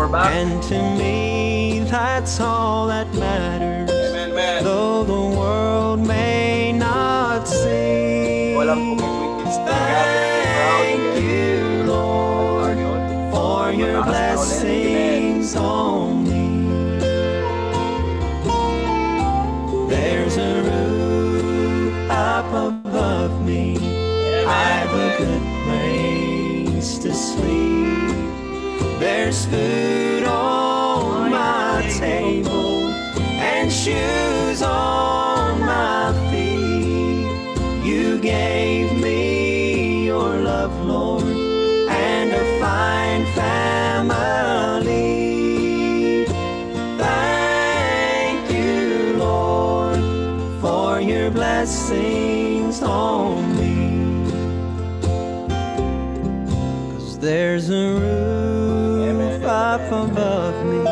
And to me, that's all that matters. Amen. Though the world may not see. Thank you, Lord, for your blessings on me. There's a roof up above me. I've a good place to sleep. There's food on my table and shoes on my feet. You gave me your love, Lord, and a fine family. Thank you, Lord, for your blessings on me. 'Cause there's a roof up above me.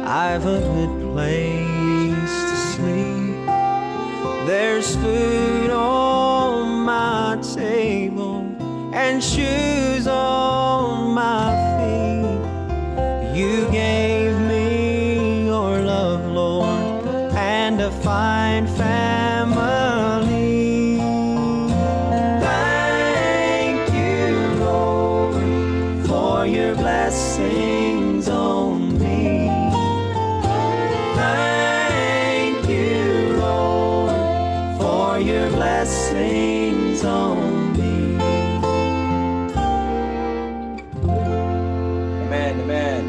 I've a good place to sleep. There's food on my table and shoes on my feet. You gave me your love, Lord, and a fine family. Thank you, Lord, for your blessings on me. Thank you, Lord, for your blessings on me. Amen.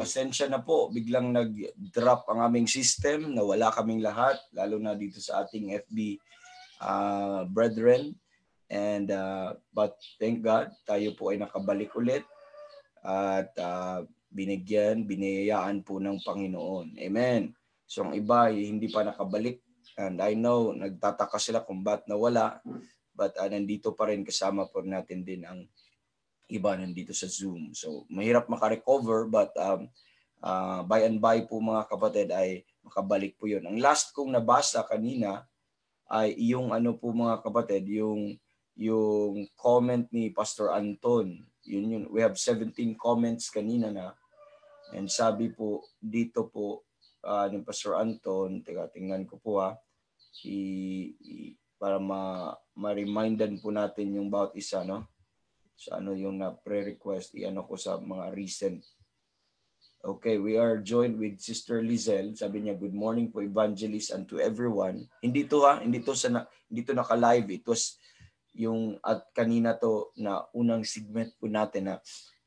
Pasensya na po, biglang nag-drop ang aming system, nawala kaming lahat, lalo na dito sa ating FB brethren. And but thank God, tayo po ay nakabalik ulit at biniyayaan po ng Panginoon. Amen. So ang iba ay hindi pa nakabalik, and I know nagtataka sila kung ba't nawala, but nandito pa rin, kasama po natin din ang iba nandito sa Zoom. So mahirap makarecover, but by and by po mga kapatid ay makabalik po yun. Ang last kong nabasa kanina ay yung ano po mga kapatid, yung comment ni Pastor Anton. Yun. We have 17 comments kanina na. And sabi po dito po ni Pastor Anton, tingnan ko po para ma-remindan po natin yung bawat isa, no? So ano yung na-pre-request, i-ano ko sa mga recent. Okay, we are joined with Sister Lizelle. Sabi niya, good morning po evangelist and to everyone. Hindi to naka-live. It was yung at kanina to na unang segment po natin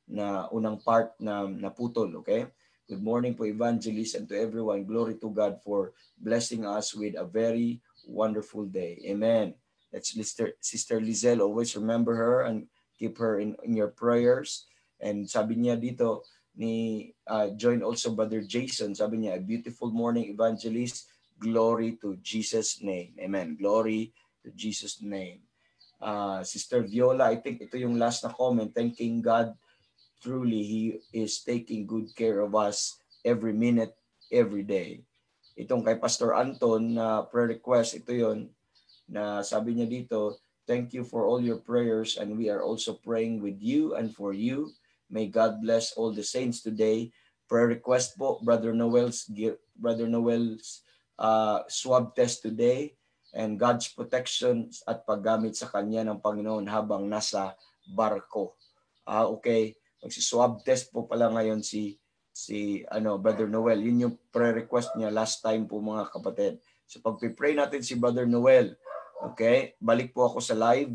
na unang part na naputol, okay? Good morning po evangelist and to everyone. Glory to God for blessing us with a very wonderful day. Amen. That's Sister Lizelle. Always remember her and keep her in your prayers. And sabi niya dito, join also Brother Jason. Sabi niya, a beautiful morning evangelist. Glory to Jesus' name. Amen. Glory to Jesus' name. Sister Viola, I think ito yung last na comment. Thanking God, truly He is taking good care of us every minute, every day. Itong kay Pastor Anton na prayer request, ito yon na sabi niya dito, thank you for all your prayers and we are also praying with you and for you. May God bless all the saints today. Prayer request po, Brother Noel's swab test today and God's protection at paggamit sa kanya ng Panginoon habang nasa barko. Okay, magsi-swab test po pala ngayon si Brother Noel. Yun yung prayer request niya last time po mga kapatid. So pag-pray natin si Brother Noel, okay, babalik po ako sa live.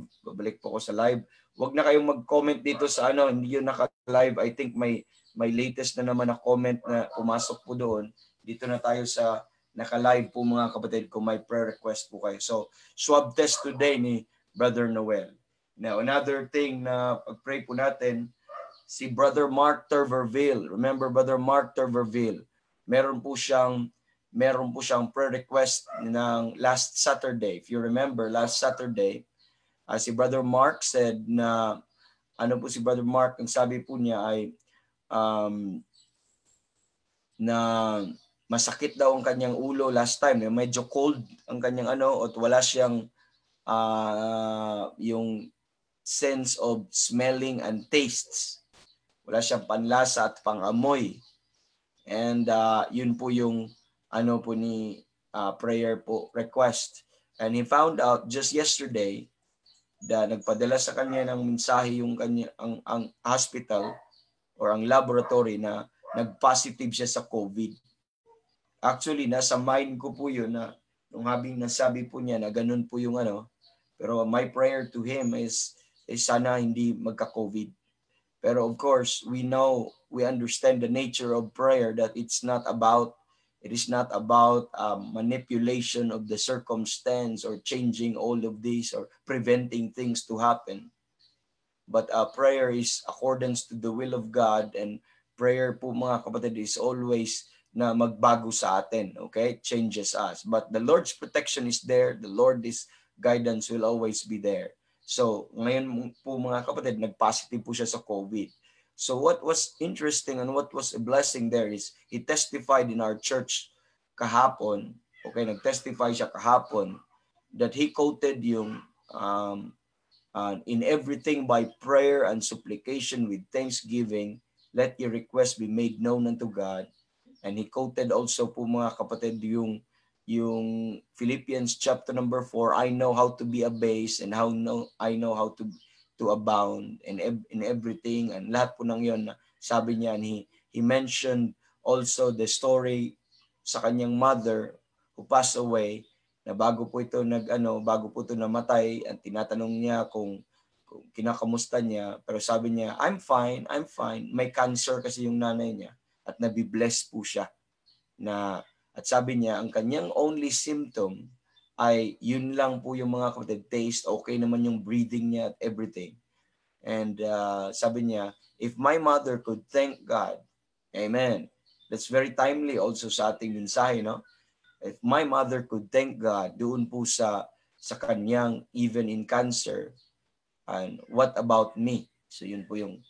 Huwag na kayong mag-comment dito sa hindi yun naka-live. I think may latest na naman na comment na pumasok po doon. Dito na tayo sa naka-live po mga kapatid kung may prayer request po kayo. So, swab test today ni Brother Noel. Now, another thing na pag-pray po natin, si Brother Mark Turverville. Remember Brother Mark Turverville? Meron po siyang prayer request ng last Saturday. If you remember, last Saturday, si Brother Mark said na, si Brother Mark, ang sabi po niya ay, na masakit daw ang kanyang ulo last time. Medyo cold ang kanyang at wala siyang yung sense of smelling and tastes. Wala siyang panlasa at pangamoy. And yun po yung ano po ni prayer po request. And he found out just yesterday na nagpadala sa kanya ng mensahe yung kanya ang hospital or ang laboratory na nag-positive siya sa COVID. Actually, nasa mind ko po yun na nung habing nasabi po niya na ganun po yung ano, pero my prayer to him is sana hindi magka-COVID. Pero of course, we understand the nature of prayer that it is not about manipulation of the circumstance or changing all of this or preventing things to happen. But prayer is accordance to the will of God, and prayer po mga kapatid is always na magbago sa atin, okay? Changes us. But the Lord's protection is there. The Lord's guidance will always be there. So, ngayon po mga kapatid, nag-positive po siya sa COVID. So, what was interesting and what was a blessing there is he testified in our church kahapon, okay, nag-testify siya kahapon that he quoted yung in everything by prayer and supplication with thanksgiving, let your request be made known unto God. And he quoted also po mga kapatid yung Philippians chapter number 4, I know how to be abased and I know how to abound in everything. And lahat po ng yon, sabi niya, and he mentioned also the story sa kanyang mother who passed away, na bago po ito namatay, at tinatanong niya kung kinakamusta niya, pero sabi niya, I'm fine. May cancer kasi yung nanay niya at nabibless po siya at sabi niya, ang kanyang only symptom ay yun lang po yung mga kapatid, taste, okay naman yung breathing niya at everything. And sabi niya, if my mother could thank God, amen. That's very timely also sa ating mensahe, no? If my mother could thank God doon po sa kanyang even in cancer, and what about me? So yun po yung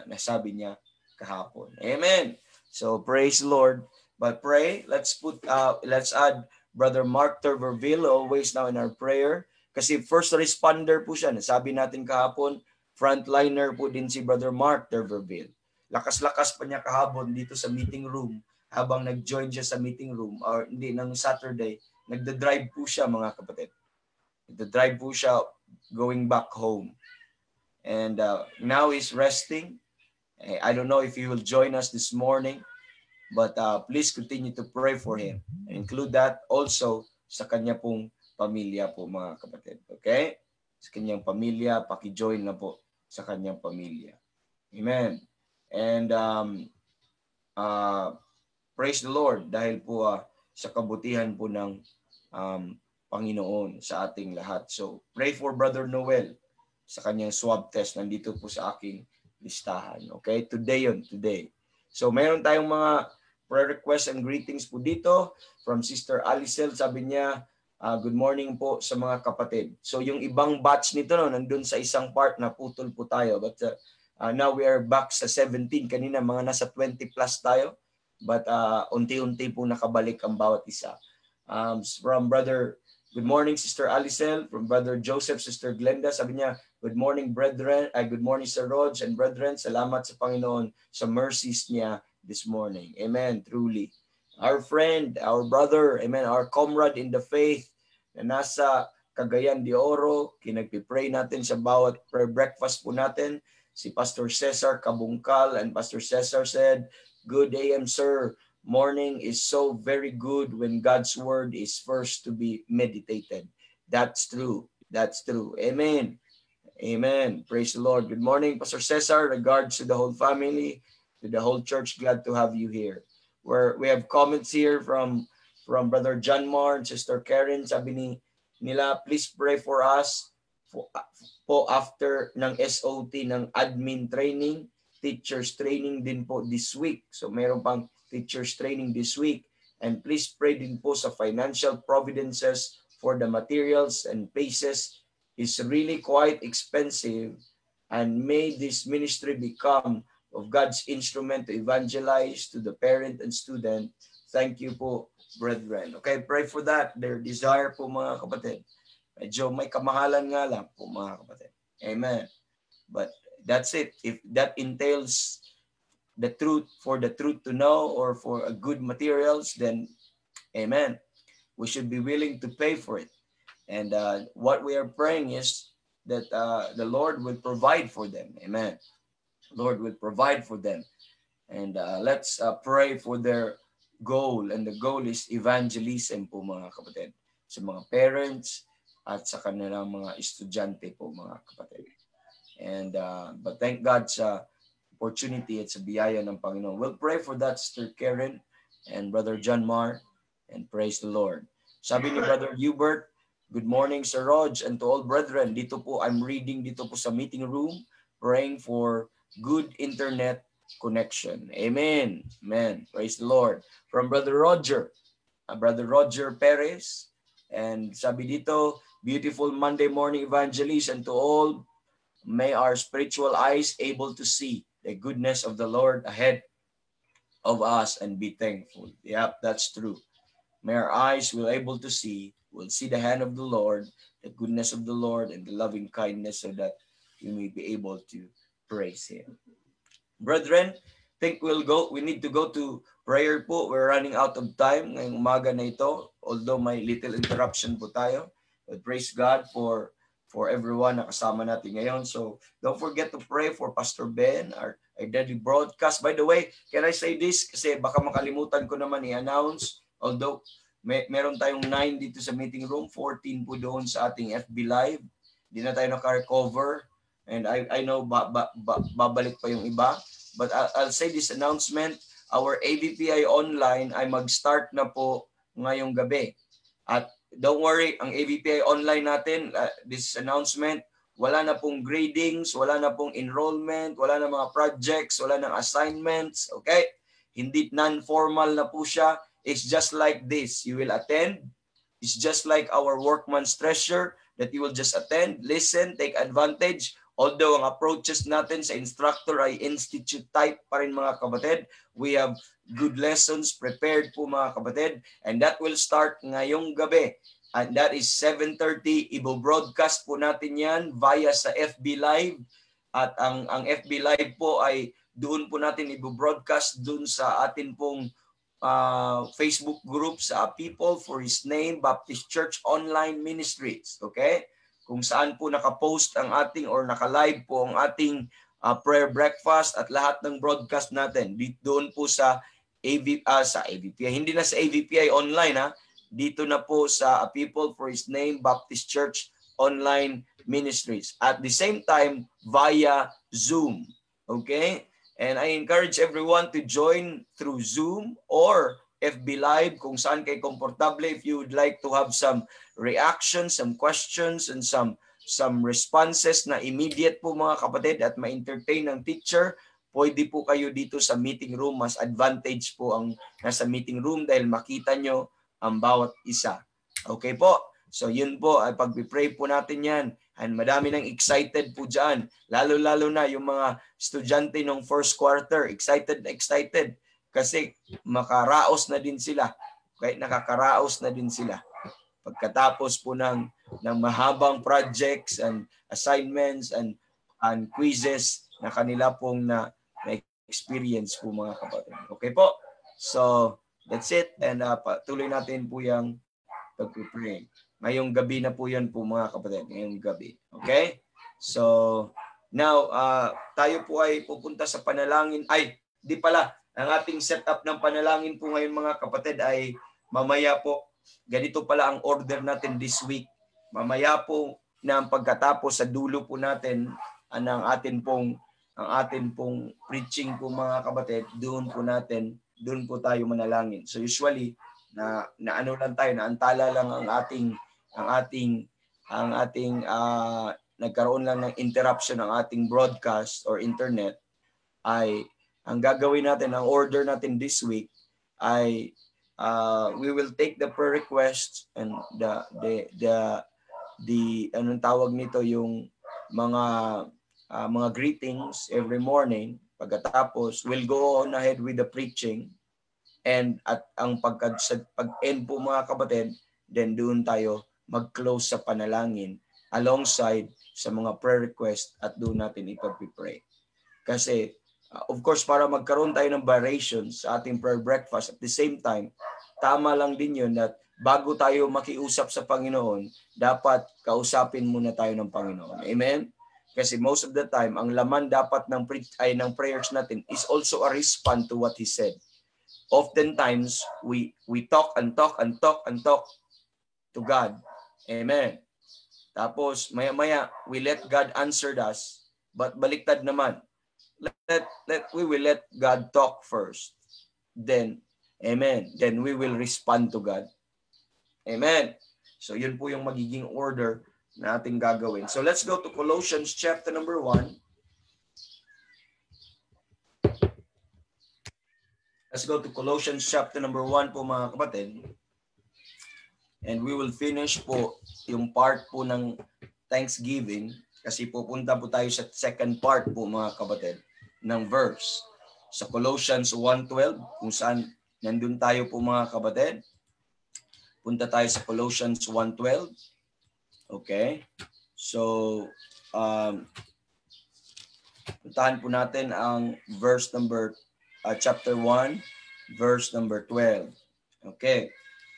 nasabi niya kahapon. Amen. So praise the Lord. But pray, let's add Brother Mark Turberville always now in our prayer. Kasi first responder po siya. Nasabi natin kahapon, frontliner po din si Brother Mark Turberville. Lakas-lakas pa niya kahapon dito sa meeting room habang nag-join siya sa meeting room, or hindi, ng Saturday, nagda-drive po siya mga kapatid. Nagda-drive po siya going back home. And now he's resting. I don't know if he will join us this morning, but please continue to pray for him. And include that also sa kanya pong pamilya po mga kapatid. Okay? Sa kanyang pamilya, paki-join na po sa kanyang pamilya. Amen. And praise the Lord dahil po sa kabutihan po ng Panginoon sa ating lahat. So pray for Brother Noel sa kanyang swab test. Nandito po sa aking listahan. Okay? Today. So mayroon tayong mga prayer requests and greetings po dito from Sister Alicel. Sabi niya, good morning po sa mga kapatid. So yung ibang batch nito nandun sa isang part na putol po tayo. But now we are back sa 17. Kanina mga nasa 20 plus tayo. But unti-unti po nakabalik ang bawat isa. From Brother, good morning Sister Alicel. From Brother Joseph, Sister Glenda. Sabi niya, good morning brethren. Good morning Sir Rog and brethren. Salamat sa Panginoon sa mercies niya this morning. Amen. Truly. Our friend, our brother, amen, our comrade in the faith na nasa Cagayan de Oro, kinagpipray natin sa bawat prayer breakfast po natin, si Pastor Cesar Kabungkal. And Pastor Cesar said, good AM sir, morning is so very good when God's word is first to be meditated. That's true. Amen. Amen. Praise the Lord. Good morning, Pastor Cesar. Regards to the whole family, to the whole church. Glad to have you here. We have comments here from Brother John Moore and Sister Karen. Sabi nila, please pray for us po after ng SOT ng admin training, teachers training din po this week. So meron pang teachers training this week. And please pray din po sa financial providences for the materials and paces. Is really quite expensive, and may this ministry become of God's instrument to evangelize to the parent and student. Thank you po, brethren. Okay, pray for that. Their desire po mga kapatid. Medyo may kamahalan nga lang po mga kapatid. Amen. But that's it. If that entails the truth, for the truth to know, or for a good materials, then amen, we should be willing to pay for it. And what we are praying is that the Lord will provide for them. Amen. Lord will provide for them. And let's pray for their goal. And the goal is evangelism po, mga kapatid, sa mga parents at sa kanilang mga estudyante po, mga kapatid. And but thank God sa opportunity at sa biyaya ng Panginoon. We'll pray for that, Sister Karen and Brother John Mar, and praise the Lord. Sabi ni Brother Hubert, good morning, Sir Rog, and to all brethren. Dito po, I'm reading dito po sa meeting room, praying for good internet connection. Amen. Amen. Praise the Lord. From Brother Roger Perez, and sabi dito, beautiful Monday morning evangelist, and to all, may our spiritual eyes able to see the goodness of the Lord ahead of us and be thankful. Yep, that's true. May our eyes will able to see, will see the hand of the Lord, the goodness of the Lord, and the loving kindness, so that we may be able to praise Him. Brethren, think we need to go to prayer po. We're running out of time ngayong umaga na ito, although may little interruption po tayo. But praise God for everyone na kasama natin ngayon. So don't forget to pray for Pastor Ben, our daily broadcast. By the way, can I say this? Kasi baka makalimutan ko naman i-announce. Although meron tayong 9 dito sa meeting room, 14 po doon sa ating FB Live. Hindi na tayo naka-recover. And I know babalik pa yung iba. But I'll say this announcement. Our AVPI online ay mag-start na po ngayong gabi. At don't worry, ang AVPI online natin, this announcement, wala na pong gradings, wala na pong enrollment, wala na mga projects, wala na assignments, okay? Hindi non-formal na po siya. It's just like this. You will attend. It's just like our workman's treasure that you will just attend, listen, take advantage. Although ang approaches natin sa instructor ay institute type pa rin, mga kapatid, we have good lessons prepared po, mga kapatid, and that will start ngayong gabi. And that is 7:30. Ibo-broadcast po natin yan via sa FB Live. At ang FB Live po ay doon po natin ibo-broadcast doon sa atin pong Facebook group sa People for His Name Baptist Church Online Ministries. Okay? Kung saan po nakapost ang ating or naka-live po ang ating prayer breakfast at lahat ng broadcast natin. Doon po sa AVPI. Hindi na sa AVPI online, ha. Dito na po sa People for His Name Baptist Church Online Ministries. At the same time, via Zoom. Okay? And I encourage everyone to join through Zoom or FB Live kung saan kayo komportable. If you would like to have some reactions, some questions, and some responses na immediate po, mga kapatid, at ma-entertain ng teacher, pwede po kayo dito sa meeting room. Mas advantage po ang nasa meeting room dahil makita nyo ang bawat isa. Okay po? So yun po, ay pag-pray po natin yan. And madami nang excited po dyan. Lalo-lalo na yung mga estudyante ng first quarter. Excited. Kasi makaraos na din sila. Okay? Nakakaraos na din sila. Pagkatapos po ng mahabang projects and assignments and quizzes na kanila pong na-experience po, mga kapatid. Okay po? So, that's it. And patuloy natin po yung pag-pray. Ngayong gabi na po yan po, mga kapatid. Ngayong gabi. Okay? So, now, tayo po ay pupunta sa panalangin. Ay, di pala. Ang ating setup ng panalangin po ngayon, mga kapatid, ay mamaya po. Ganito pala ang order natin this week. Mamaya po na pagkatapos sa dulo po natin ang atin pong preaching po, mga kapatid, doon po tayo manalangin. So usually na ano lang tayo, naantala lang ang ating nagkaroon lang ng interruption ng ating broadcast or internet, ay ang gagawin natin, ang order natin this week ay we will take the prayer requests and the anong tawag nito, yung mga greetings every morning. Pagkatapos we'll go on ahead with the preaching, and at ang pag-end po, mga kapatid, then doon tayo mag-close sa panalangin alongside sa mga prayer request, at doon natin ipag-pray. Kasi Of course, para magkaroon tayo ng variations sa ating prayer breakfast, at the same time, tama lang din yun that bago tayo makiusap sa Panginoon, dapat kausapin muna tayo ng Panginoon. Amen? Kasi most of the time, ang laman dapat ng prayers natin is also a response to what He said. Oftentimes, we talk and talk and talk and talk to God. Amen. Tapos, maya-maya, we let God answer us, but baliktad naman. We will let God talk first. Then, amen. Then we will respond to God. Amen. So yun po yung magiging order na ating gagawin. So let's go to Colossians chapter number 1. Let's go to Colossians chapter number 1 po mga kapatid. And we will finish po yung part po ng Thanksgiving kasi pupunta po tayo sa second part po mga kapatid ng verse. Sa Colossians 1:12 kung saan nandun tayo po mga kapatid. Punta tayo sa Colossians 1:12. Okay. So, puntahan po natin ang verse number, chapter 1, verse number 12. Okay.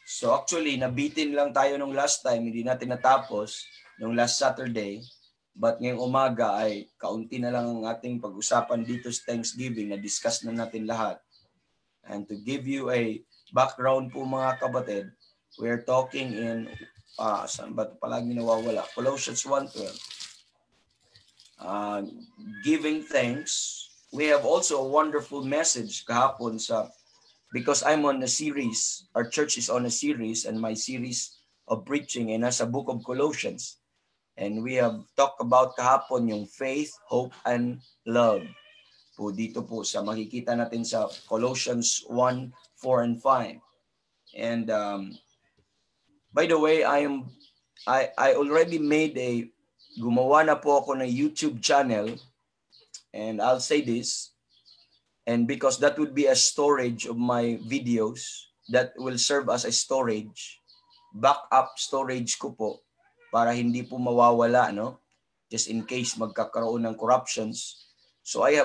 So actually, nabitin lang tayo nung last time, hindi natin natapos nung last Saturday. But ngayong umaga ay kaunti na lang ang ating pag-usapan dito sa Thanksgiving, na-discuss na natin lahat. And to give you a background po mga kapatid, we're talking in, saan ba ito palagi nawawala? Colossians 1:12. Giving thanks. We have also a wonderful message kahapon because I'm on a series, our church is on a series, and my series of preaching ay nasa book of Colossians. And we have talked about kahapon yung faith, hope, and love. Po dito po sa makikita natin sa Colossians 1, 4, and 5. And by the way, I already gumawa na po ako ng YouTube channel, and I'll say this, and because that would be a storage of my videos that will serve as a storage, backup storage ko po para hindi po mawawala, no? Just in case magkakaroon ng corruptions. So I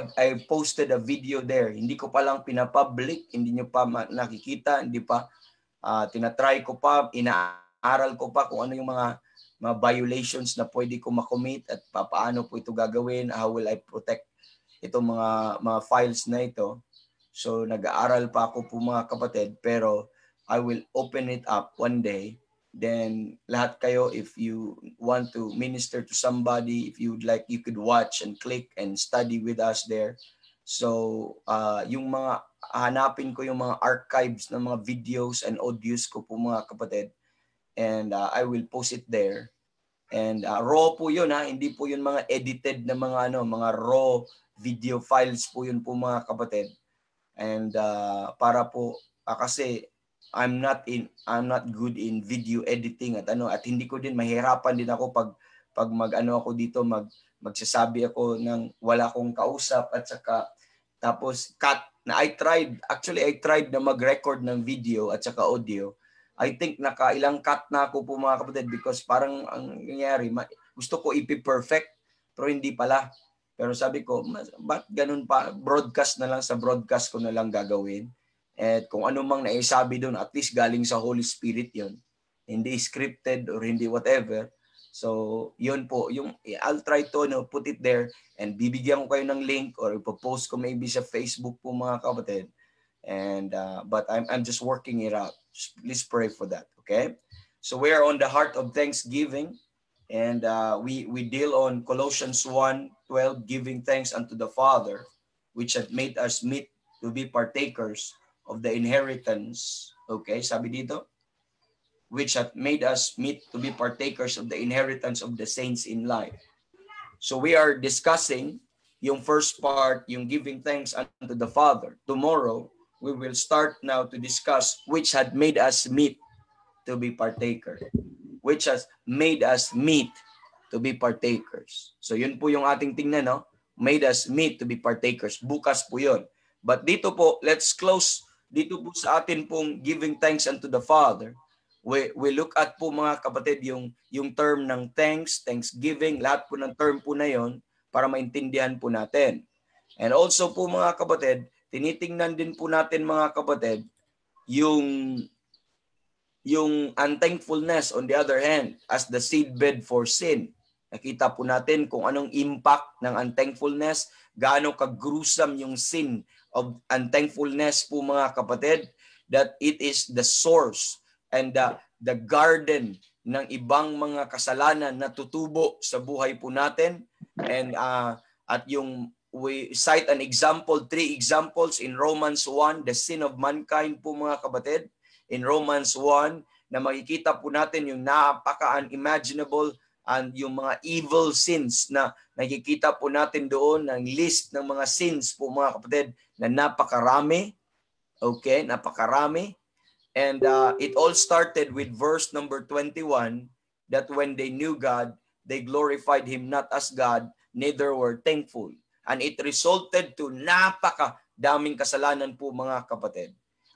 posted a video there. Hindi ko pa lang pinapublic, hindi nyo pa nakikita, hindi pa tinatry ko pa, inaaral ko pa kung ano yung mga violations na pwede ko makommit at paano po ito gagawin, how will I protect itong mga files na ito. So nag-aaral pa ako po mga kapatid, pero I will open it up one day. Then lahat kayo, if you want to minister to somebody, if you would like, you could watch and click and study with us there. So yung mga hanapin ko yung mga archives ng mga videos and audios ko po mga kapatid, and I will post it there. And raw po yun, hindi po yun mga edited na mga raw video files po yun po mga kapatid. And para po kasi I'm not good in video editing at hindi ko din, mahirapan din ako pag ako dito, magsasabi ako ng wala akong kausap at saka tapos cut na I tried na mag-record ng video at saka audio. I think nakailang cut na ako po mga kapatid because parang ang nangyayari, gusto ko ipi-perfect pero hindi pala. Pero sabi ko, ba't ganun pa? Broadcast na lang, sa broadcast ko na lang gagawin. At kung ano mang naisabi doon, at least galing sa Holy Spirit yon, hindi scripted or hindi whatever. So, yun po. I'll try to put it there and bibigyan ko kayo ng link or ipopost ko maybe sa Facebook po mga kapatid. And but I'm just working it out. Please pray for that, okay? So we are on the heart of Thanksgiving. And we deal on Colossians 1:12, giving thanks unto the Father, which hath made us meet to be partakers of the inheritance. Okay, sabi dito, which hath made us meet to be partakers of the inheritance of the saints in light. So we are discussing yung first part, yung giving thanks unto the Father. Tomorrow, we will start now to discuss which had made us meet to be partakers. Which has made us meet to be partakers. So yun po yung ating tingnan, no? Made us meet to be partakers. Bukas po yun. But dito po, let's close. Dito po sa atin pong giving thanks unto the Father. We look at po mga kapatid yung term ng thanks, thanksgiving, lahat po ng term po na yon para maintindihan po natin. And also po mga kapatid, tinitingnan din po natin mga kapatid, yung unthankfulness on the other hand as the seedbed for sin. Nakita po natin kung anong impact ng unthankfulness, gaano kagruesome yung sin of unthankfulness po mga kapatid, that it is the source and the garden ng ibang mga kasalanan na tutubo sa buhay po natin. And at yung we cite an example, 3 examples in Romans 1, the sin of mankind po mga kapatid. In Romans 1, na makikita po natin yung napaka-unimaginable and yung mga evil sins na nakikita po natin doon, ng list ng mga sins po mga kapatid na napakarami. Okay, napakarami. And it all started with verse number 21, that when they knew God, they glorified Him not as God, neither were thankful. And it resulted to napakadaming kasalanan po mga kapatid.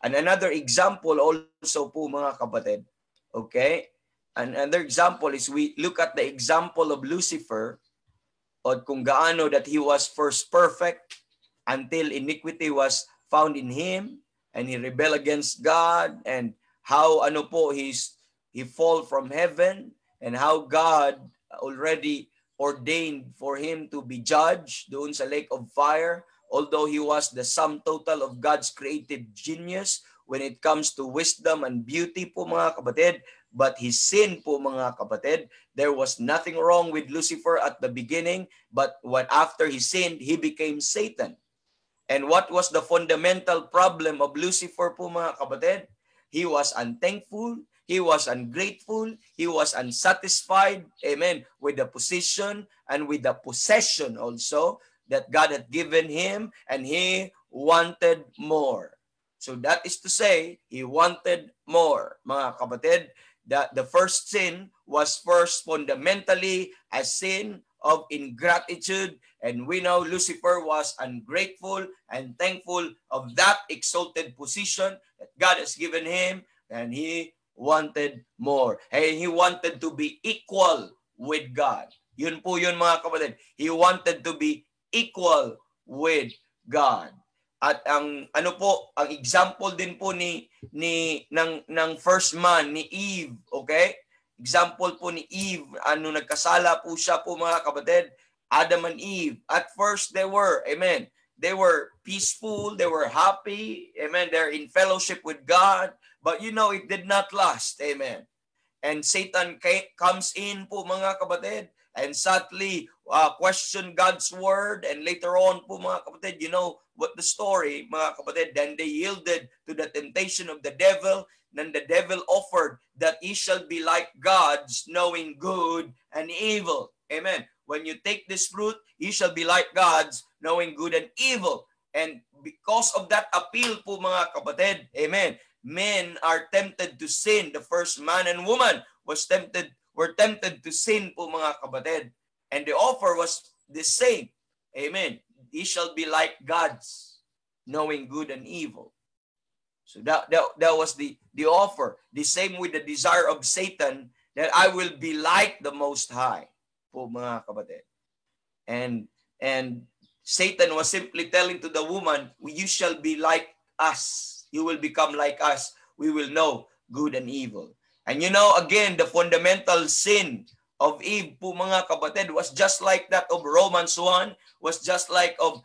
And another example also po mga kapatid, okay? Another example is we look at the example of Lucifer, o kung gaano that he was first perfect until iniquity was found in him and he rebelled against God, and how he fall from heaven, and how God already ordained for him to be judged doon sa lake of fire. Although he was the sum total of God's creative genius when it comes to wisdom and beauty po mga kapatid, but his sin po mga kapatid, there was nothing wrong with Lucifer at the beginning, but when after he sinned, he became Satan. And what was the fundamental problem of Lucifer po mga kapatid? He was unthankful, he was ungrateful, he was unsatisfied, amen, with the position and with the possession also that God had given him, and he wanted more. So that is to say, he wanted more. Mga kapatid, that the first sin was first fundamentally a sin of ingratitude, and we know Lucifer was ungrateful and thankful of that exalted position that God has given him, and he wanted more. And he wanted to be equal with God. Yun po yun mga kapatid. He wanted to be equal with God. At ang ang example din po ng first man ni Eve, okay? Example po ni Eve, nagkasala po siya po mga kapatid, Adam and Eve. At first they were, amen, they were peaceful, they were happy, amen, they're in fellowship with God, but it did not last, amen. And Satan comes in po mga kapatid, and sadly question God's word, and later on po mga kapatid, what the story mga kapatid, then they yielded to the temptation of the devil, then the devil offered that he shall be like gods, knowing good and evil. Amen. When you take this fruit, ye shall be like gods, knowing good and evil. And because of that appeal po mga kapatid, amen, men are tempted to sin. The first man and woman were tempted to sin po mga kapatid. And the offer was the same. Amen. Ye shall be like gods, knowing good and evil. So that was the offer. The same with the desire of Satan, that I will be like the Most High po mga kapatid. And Satan was simply telling to the woman, you shall be like us. You will become like us. We will know good and evil. And again, the fundamental sin of Eve po mga kapatid was just like that of Romans 1, was just like of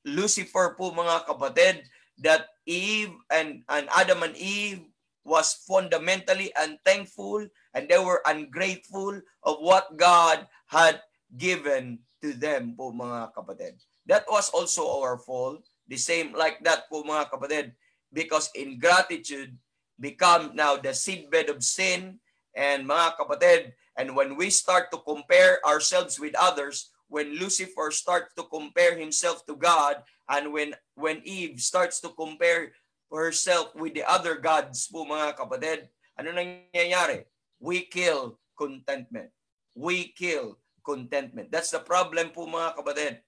Lucifer po mga kapatid, that Eve and Adam and Eve was fundamentally unthankful, and they were ungrateful of what God had given to them po mga kapatid. That was also our fault. The same like that po mga kapatid, because ingratitude become now the seedbed of sin. And mga kapatid, and when we start to compare ourselves with others, when Lucifer starts to compare himself to God, and when Eve starts to compare herself with the other gods po mga kapatid, ano nangyayari? We kill contentment. We kill contentment. That's the problem po mga kapatid.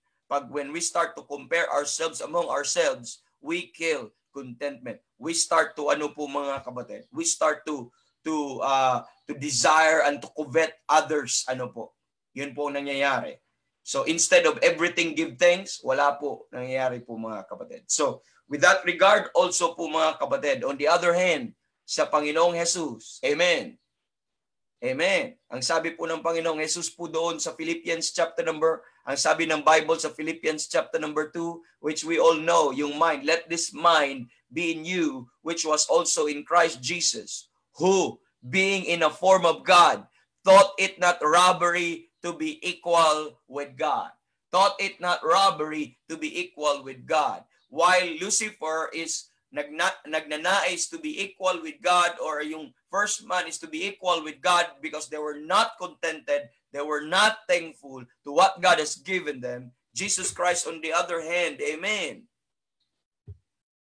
When we start to compare ourselves among ourselves, we kill contentment. We start to po mga kapatid? We start to desire and to covet others. Yun po nangyayari. So instead of everything give thanks, wala po nangyayari po mga kapatid. So with that regard also po mga kapatid, on the other hand, sa Panginoong Jesus, amen. Amen. Ang sabi po ng Panginoong Jesus po doon sa Philippians chapter number, ang sabi ng Bible sa Philippians chapter number 2, which we all know, yung mind, let this mind be in you, which was also in Christ Jesus, who, being in a form of God, thought it not robbery to be equal with God. Thought it not robbery to be equal with God. While Lucifer is nagnanais to be equal with God, or yung first man is to be equal with God because they were not contented, they were not thankful to what God has given them. Jesus Christ on the other hand, amen,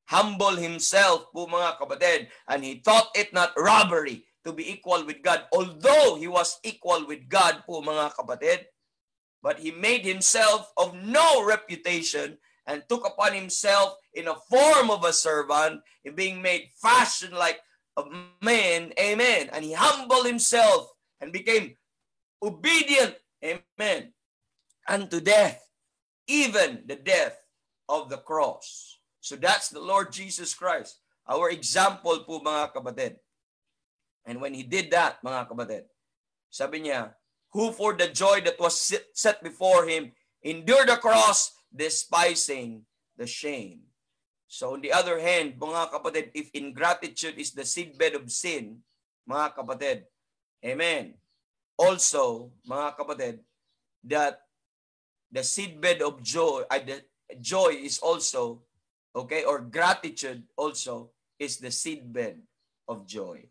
humble himself po mga kapatid, and he thought it not robbery to be equal with God, although he was equal with God po mga kapatid, but he made himself of no reputation and took upon himself in a form of a servant, in being made fashion like a man, amen. And he humbled himself and became obedient, amen, unto death, even the death of the cross. So that's the Lord Jesus Christ, our example po mga kapatid. And when he did that, mga kapatid, sabi niya, who for the joy that was set before him endured the cross, despising the shame. So on the other hand, mga kapatid, if ingratitude is the seedbed of sin, mga kapatid, amen, also, mga kapatid, that the seedbed of joy, the joy is also, okay, or gratitude also is the seedbed of joy.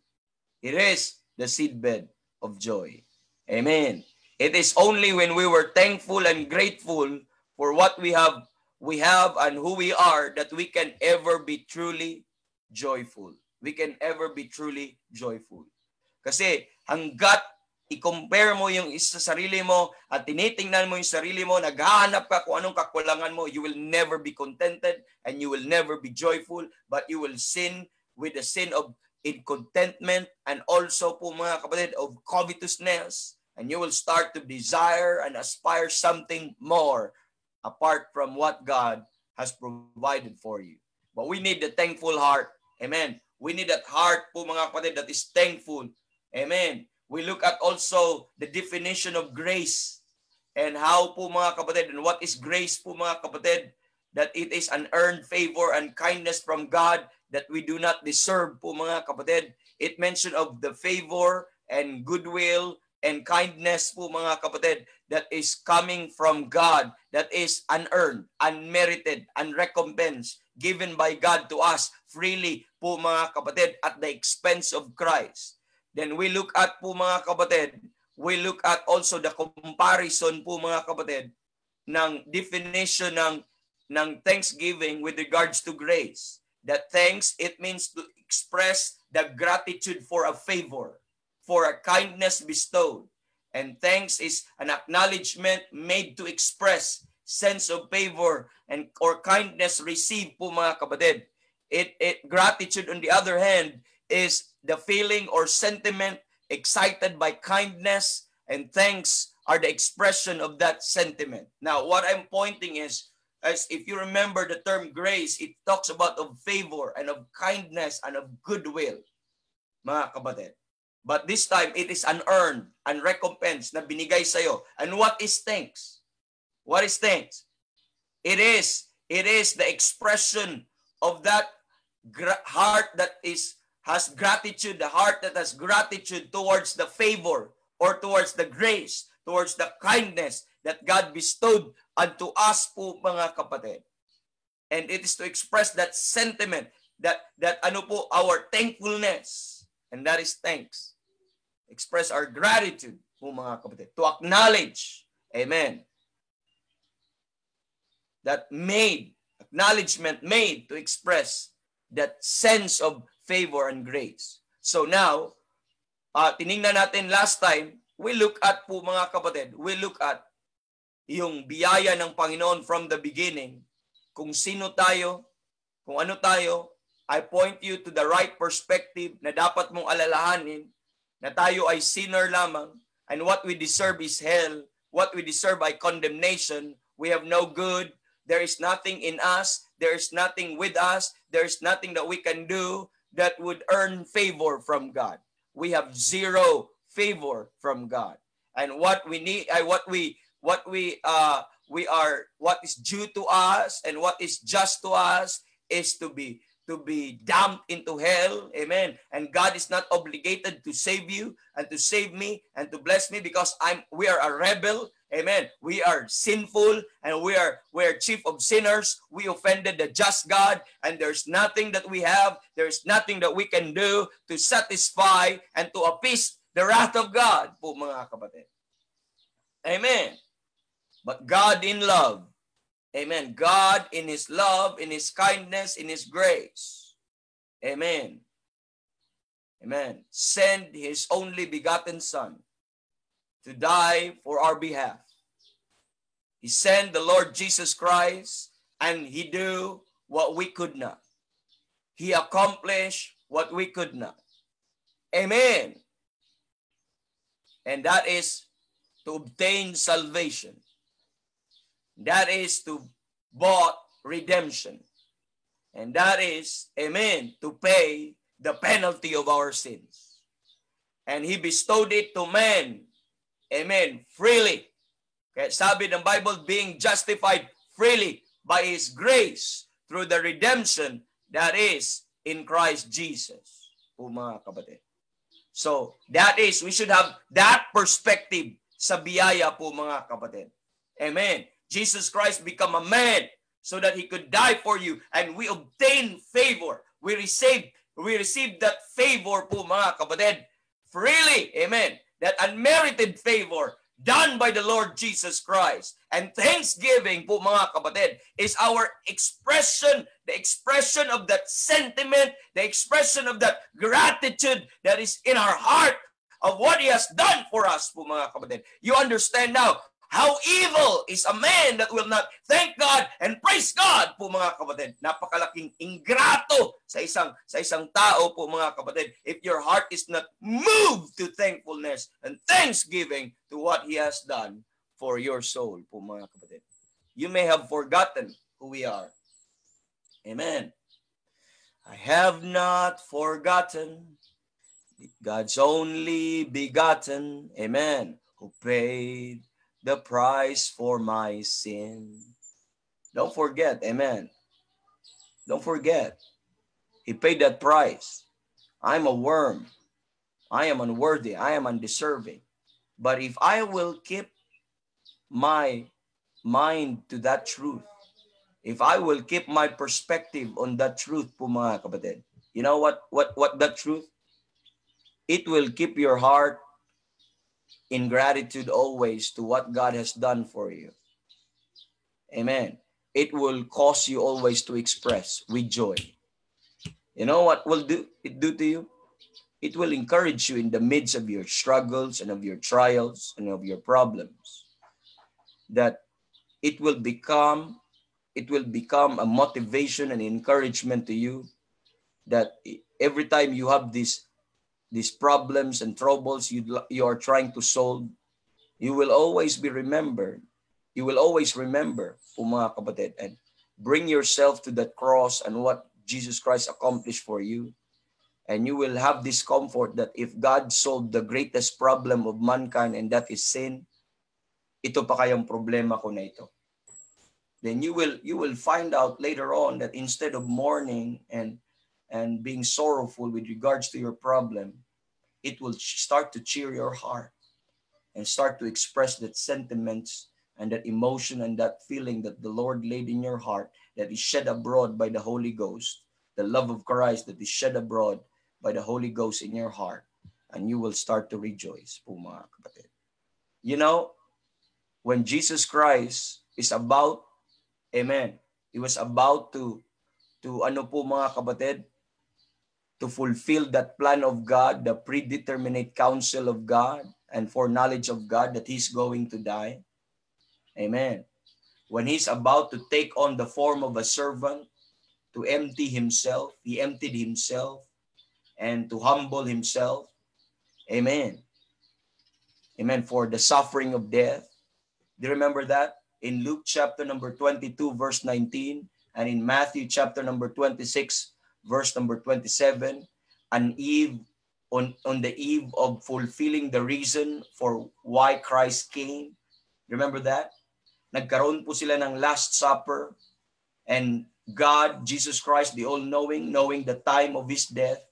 It is the seedbed of joy. Amen. It is only when we were thankful and grateful for what we have and who we are that we can ever be truly joyful. We can ever be truly joyful. Kasi hanggat i-compare mo yung sa sarili mo at tinitingnan mo yung sarili mo, naghahanap ka kung anong kakulangan mo, you will never be contented and you will never be joyful, but you will sin with the sin of incontentment and also po mga kapatid of covetousness, and you will start to desire and aspire something more apart from what God has provided for you. But we need the thankful heart. Amen. We need that heart po mga kapatid that is thankful. Amen. We look at also the definition of grace and how po mga kapatid, and what is grace po mga kapatid, that it is an earned favor and kindness from God that we do not deserve po mga kapatid. It mentioned of the favor and goodwill and kindness po mga kapatid that is coming from God, that is unearned, unmerited, unrecompensed, given by God to us freely po mga kapatid at the expense of Christ. Then we look at po mga kapatid, we look at also the comparison po mga kapatid ng definition ng thanksgiving with regards to grace. That thanks, it means to express the gratitude for a favor, for a kindness bestowed. And thanks is an acknowledgement made to express sense of favor and or kindness received po mga kapatid. Gratitude on the other hand is the feeling or sentiment excited by kindness, and thanks are the expression of that sentiment. Now, what I'm pointing is, as if you remember the term grace, it talks about of favor and of kindness and of goodwill, mga kapatid. But this time, it is unearned, unrecompensed, na binigay sa'yo. And what is thanks? What is thanks? It is the expression of that heart that has gratitude, the heart that has gratitude towards the favor or towards the grace, towards the kindness that God bestowed unto us po mga kapatid. And it is to express that sentiment, that ano po, our thankfulness. And that is thanks. Express our gratitude po mga kapatid. To acknowledge, amen, that acknowledgement made to express that sense of favor and grace. So now, tiningnan natin last time, we look at po mga kapatid, we look at yung biyaya ng Panginoon from the beginning, kung sino tayo, kung ano tayo. I point you to the right perspective na dapat mong alalahanin na tayo ay sinner lamang, and what we deserve is hell, what we deserve by condemnation. We have no good. There is nothing in us. There is nothing with us. There is nothing that we can do that would earn favor from God. We have zero favor from God. And what we need, what is due to us and what is just to us is to be dumped into hell. Amen. And God is not obligated to save you and to save me and to bless me because we are a rebel. Amen. We are sinful and we are chief of sinners. We offended the just God, and there's nothing that we have. There's nothing that we can do to satisfy and to appease the wrath of God po mga kapatid. Amen. But God in love, amen, God in His love, in His kindness, in His grace, amen, amen, send His only begotten Son to die for our behalf. He sent the Lord Jesus Christ, and He do what we could not. He accomplished what we could not. Amen. And that is to obtain salvation. That is to bought redemption. And that is, amen, to pay the penalty of our sins. And He bestowed it to men, amen, freely. Kaya sabi ng Bible, being justified freely by His grace through the redemption that is in Christ Jesus. Po mga kapatid. So, that is, we should have that perspective sa biyaya po mga kapatid. Amen. Jesus Christ become a man so that He could die for you, and we obtain favor. We receive that favor po mga kapatid freely. Amen. That unmerited favor done by the Lord Jesus Christ. And thanksgiving po mga kapatid is our expression, the expression of that sentiment, the expression of that gratitude that is in our heart of what He has done for us po mga kapatid. You understand now how evil is a man that will not thank God and praise God po mga kapatid. Napakalaking ingrato sa isang tao po mga kapatid if your heart is not moved to thankfulness and thanksgiving to what He has done for your soul po mga kapatid. You may have forgotten who we are. Amen. I have not forgotten God's only begotten, amen, who paid the price for my sin. Don't forget, amen. Don't forget. He paid that price. I'm a worm. I am unworthy. I am undeserving. But if I will keep my mind to that truth, if I will keep my perspective on that truth po mga kapatid, you know what that truth? It will keep your heart in gratitude always to what God has done for you. Amen. It will cause you always to express with joy. You know what will it do to you? It will encourage you in the midst of your struggles and of your trials and of your problems. That it will become a motivation and encouragement to you that every time you have these problems and troubles you are trying to solve, you will always remember, mga kapatid, and bring yourself to that cross and what Jesus Christ accomplished for you. And you will have this comfort that if God solved the greatest problem of mankind, and that is sin, ito pa kayang problema ko na ito. Then you will find out later on that instead of mourning and being sorrowful with regards to your problem, it will start to cheer your heart and start to express that sentiments and that emotion and that feeling that the Lord laid in your heart, that is shed abroad by the Holy Ghost, the love of Christ that is shed abroad by the Holy Ghost in your heart, and you will start to rejoice po mga kapatid. You know, when Jesus Christ is about, amen, He was about to ano po mga kapatid, to fulfill that plan of God, the predeterminate counsel of God, and foreknowledge of God that He's going to die. Amen. When He's about to take on the form of a servant, to empty Himself, He emptied Himself, and to humble Himself. Amen. Amen. For the suffering of death. Do you remember that? In Luke chapter number 22, verse 19, and in Matthew chapter number 26, verse number 27, on the eve of fulfilling the reason for why Christ came. Remember that? Nagkaroon po sila ng Last Supper, and God, Jesus Christ, the all-knowing, knowing the time of His death,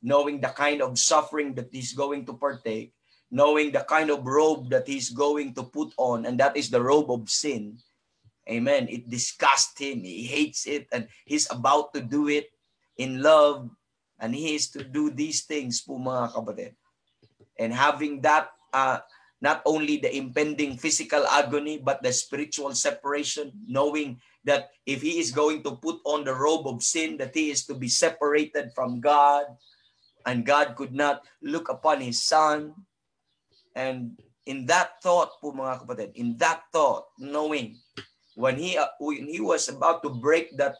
knowing the kind of suffering that He's going to partake, knowing the kind of robe that He's going to put on, and that is the robe of sin. Amen. It disgusts Him. He hates it, and He's about to do it in love, and He is to do these things po, mga kapatid. And having that, not only the impending physical agony, but the spiritual separation, knowing that if He is going to put on the robe of sin, that He is to be separated from God, and God could not look upon His Son. And in that thought po, mga kapatid, in that thought, knowing when he was about to break that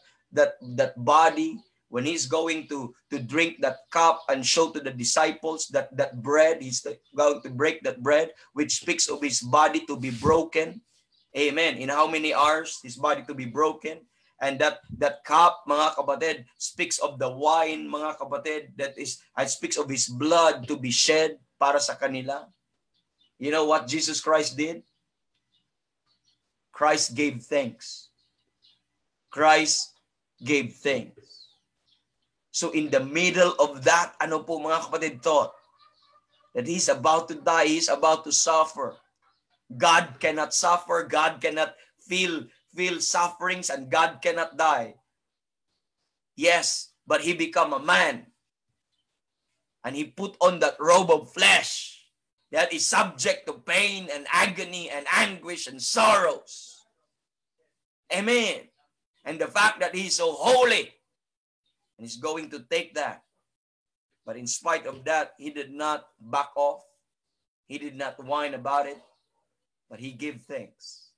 body, when He's going to drink that cup and show to the disciples that bread, He's going to break that bread, which speaks of His body to be broken. Amen. In how many hours His body to be broken? And that cup, mga kapatid, speaks of the wine, mga kapatid, that speaks of His blood to be shed para sa kanila. You know what Jesus Christ did? Christ gave thanks. Christ gave thanks. So in the middle of that, ano po mga kapatid, thought that He's about to die, He's about to suffer. God cannot suffer, God cannot feel sufferings, and God cannot die. Yes, but He became a man. And He put on that robe of flesh that is subject to pain and agony and anguish and sorrows. Amen. And the fact that He's so holy, and He's going to take that. But in spite of that, He did not back off. He did not whine about it. But He gave thanks.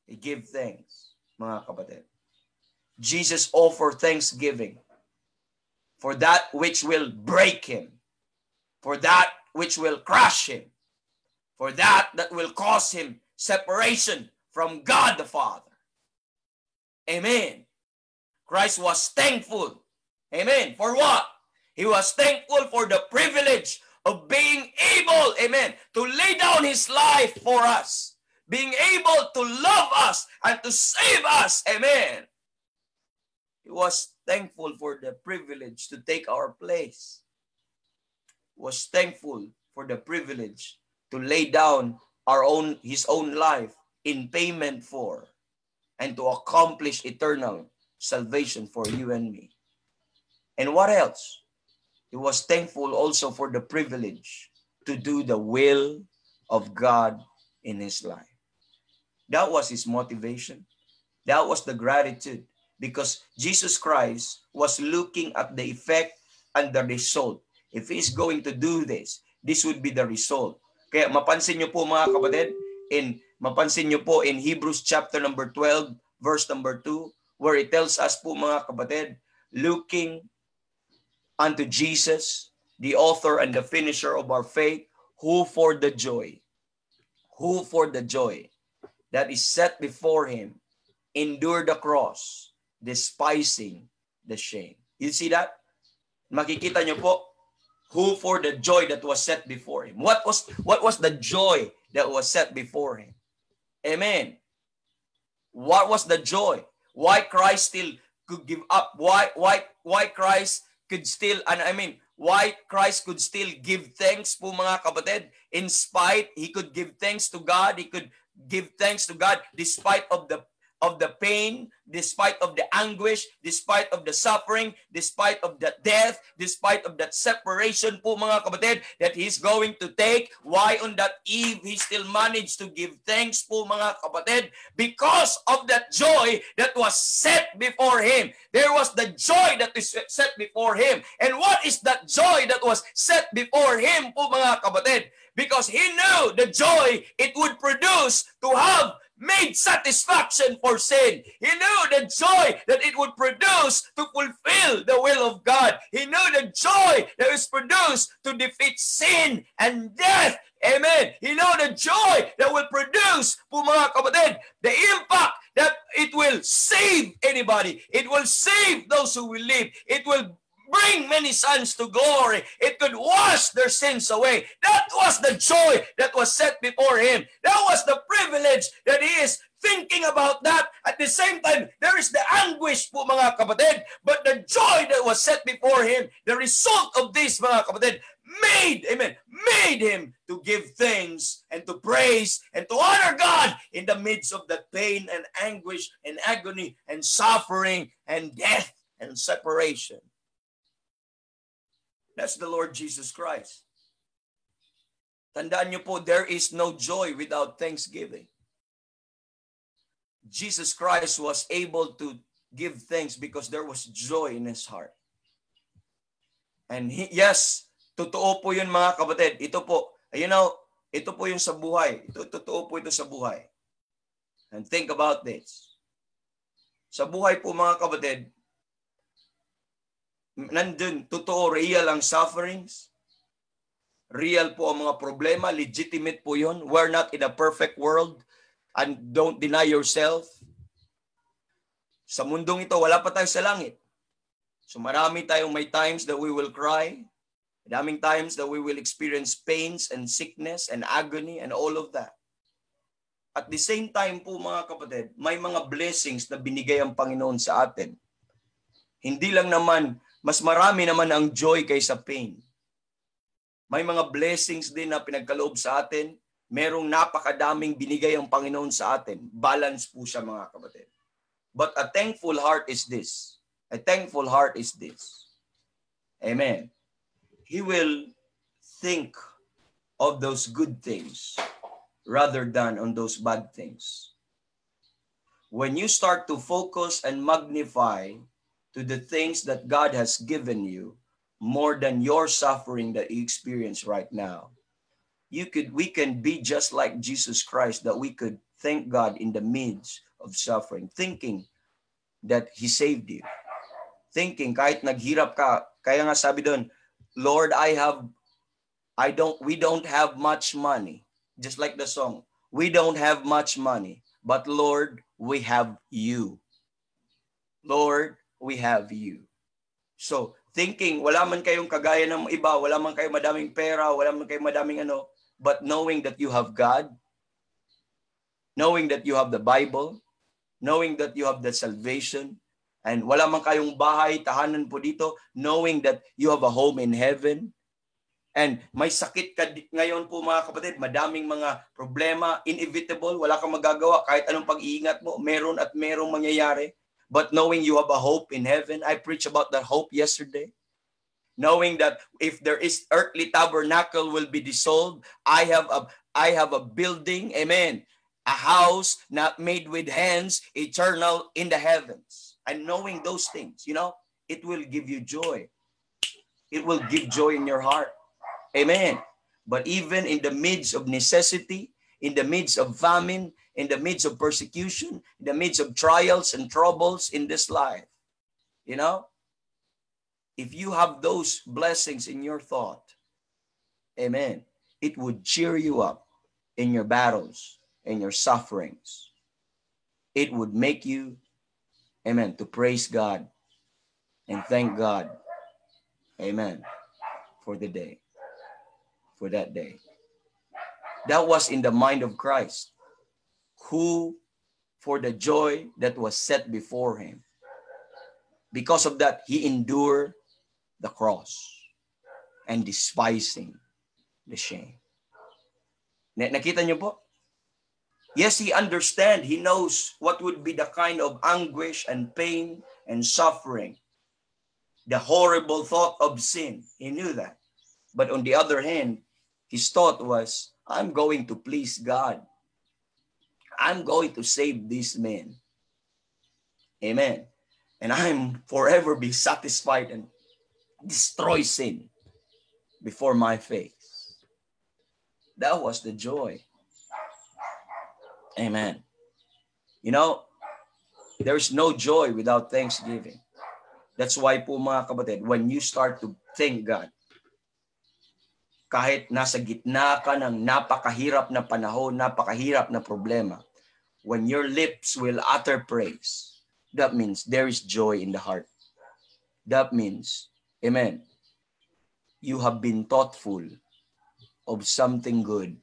He gave thanks, mga kapatid. Jesus offered thanksgiving for that which will break Him, for that which will crush Him, for that will cause Him separation from God the Father. Amen. Christ was thankful. Amen. For what? He was thankful for the privilege of being able, amen, to lay down His life for us, being able to love us and to save us. Amen. He was thankful for the privilege to take our place. He was thankful for the privilege to lay down His own life in payment for and to accomplish eternal salvation for you and me. And what else? He was thankful also for the privilege to do the will of God in his life. That was his motivation. That was the gratitude, because Jesus Christ was looking at the effect and the result. If he's going to do this, this would be the result. Kaya mapansin niyo po mga kapatid, mapansin niyo po in Hebrews chapter number 12, verse number 2, where it tells us po mga kapatid, looking unto Jesus, the author and the finisher of our faith, who for the joy that is set before him, endured the cross, despising the shame. You see that? Makikita niyo po, who for the joy that was set before him. What was the joy that was set before him? Amen. What was the joy? Why Christ still could give up? Why Christ could still, why Christ could still give thanks po mga kapatid? In spite, he could give thanks to God. He could give thanks to God despite of the pain, despite of the anguish, despite of the suffering, despite of the death, despite of that separation po mga kapatid that he's going to take. Why on that eve he still managed to give thanks po mga kapatid? Because of that joy that was set before him. There was the joy that is set before him. And what is that joy that was set before him po mga kapatid? Because he knew the joy it would produce to have made satisfaction for sin. He knew the joy that it would produce to fulfill the will of God. He knew the joy that was produced to defeat sin and death Amen. He know the joy that will produce po mga kapatid, the impact that it will save anybody. It will save those who will live. It will bring many sons to glory. It could wash their sins away. That was the joy that was set before him. That was the privilege that he is thinking about that. At the same time, there is the anguish po mga kapatid, but the joy that was set before him, the result of this mga kapatid, made him to give thanks and to praise and to honor God in the midst of that pain and anguish and agony and suffering and death and separation. That's the Lord Jesus Christ. Tandaan niyo po, there is no joy without thanksgiving. Jesus Christ was able to give thanks because there was joy in his heart. And yes, totoo po yun mga kapatid. Ito po, ito po yung sa buhay. Totoo po ito sa buhay. And think about this. Sa buhay po mga kapatid, nandun, totoo, real ang sufferings. Real po ang mga problema. Legitimate po yun. We're not in a perfect world. And don't deny yourself. Sa mundong ito, wala pa tayo sa langit. So marami tayong may times that we will cry. Daming times that we will experience pains and sickness and agony and all of that. At the same time po mga kapatid, may mga blessings na binigay ang Panginoon sa atin. Hindi lang naman, mas marami naman ang joy kaysa pain. May mga blessings din na pinagkaloob sa atin. Merong napakadaming binigay ang Panginoon sa atin. Balance po siya mga kapatid. But a thankful heart is this. A thankful heart is this. Amen. He will think of those good things rather than on those bad things. When you start to focus and magnify to the things that God has given you more than your suffering that you experience right now, we can be just like Jesus Christ, that we could thank God in the midst of suffering, thinking that He saved you. Thinking kahit naghirap ka, kaya nga sabi doon, Lord, we don't have much money. Just like the song, we don't have much money, but Lord, we have you. Lord, we have you. So, thinking, wala man kayong kagaya ng iba, wala man kayong madaming pera, wala man kayong madaming but knowing that you have God, knowing that you have the Bible, knowing that you have the salvation, and wala man kayong bahay, tahanan po dito, knowing that you have a home in heaven, and may sakit ka ngayon po mga kapatid, madaming mga problema, inevitable, wala kang magagawa, kahit anong pag-iingat mo, meron at merong mangyayari, but knowing you have a hope in heaven. I preached about that hope yesterday. Knowing that if there is earthly tabernacle will be dissolved, I have a building, amen, a house not made with hands, eternal in the heavens. And knowing those things, it will give you joy. It will give joy in your heart. Amen. But even in the midst of necessity, in the midst of famine, in the midst of persecution, in the midst of trials and troubles in this life, if you have those blessings in your thought, amen, it would cheer you up in your battles, in your sufferings. It would make you, amen, to praise God and thank God, amen, for the day, for that day. That was in the mind of Christ, who, for the joy that was set before him, because of that, he endured the cross and despising the shame. Nakita niyo po? Yes, he understands. He knows what would be the kind of anguish and pain and suffering, the horrible thought of sin. He knew that. But on the other hand, his thought was, I'm going to please God. I'm going to save these men. Amen. And I'm forever be satisfied and destroy sin before my face. That was the joy. Amen. There's no joy without thanksgiving. That's why po mga kapatid, when you start to thank God, kahit nasa gitna ka ng napakahirap na panahon, napakahirap na problema, when your lips will utter praise, that means there is joy in the heart. That means, amen, you have been thoughtful of something good,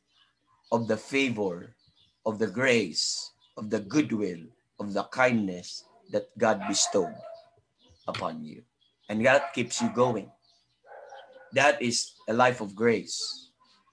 of the favor, of the grace, of the goodwill, of the kindness that God bestowed upon you. And that keeps you going. That is a life of grace.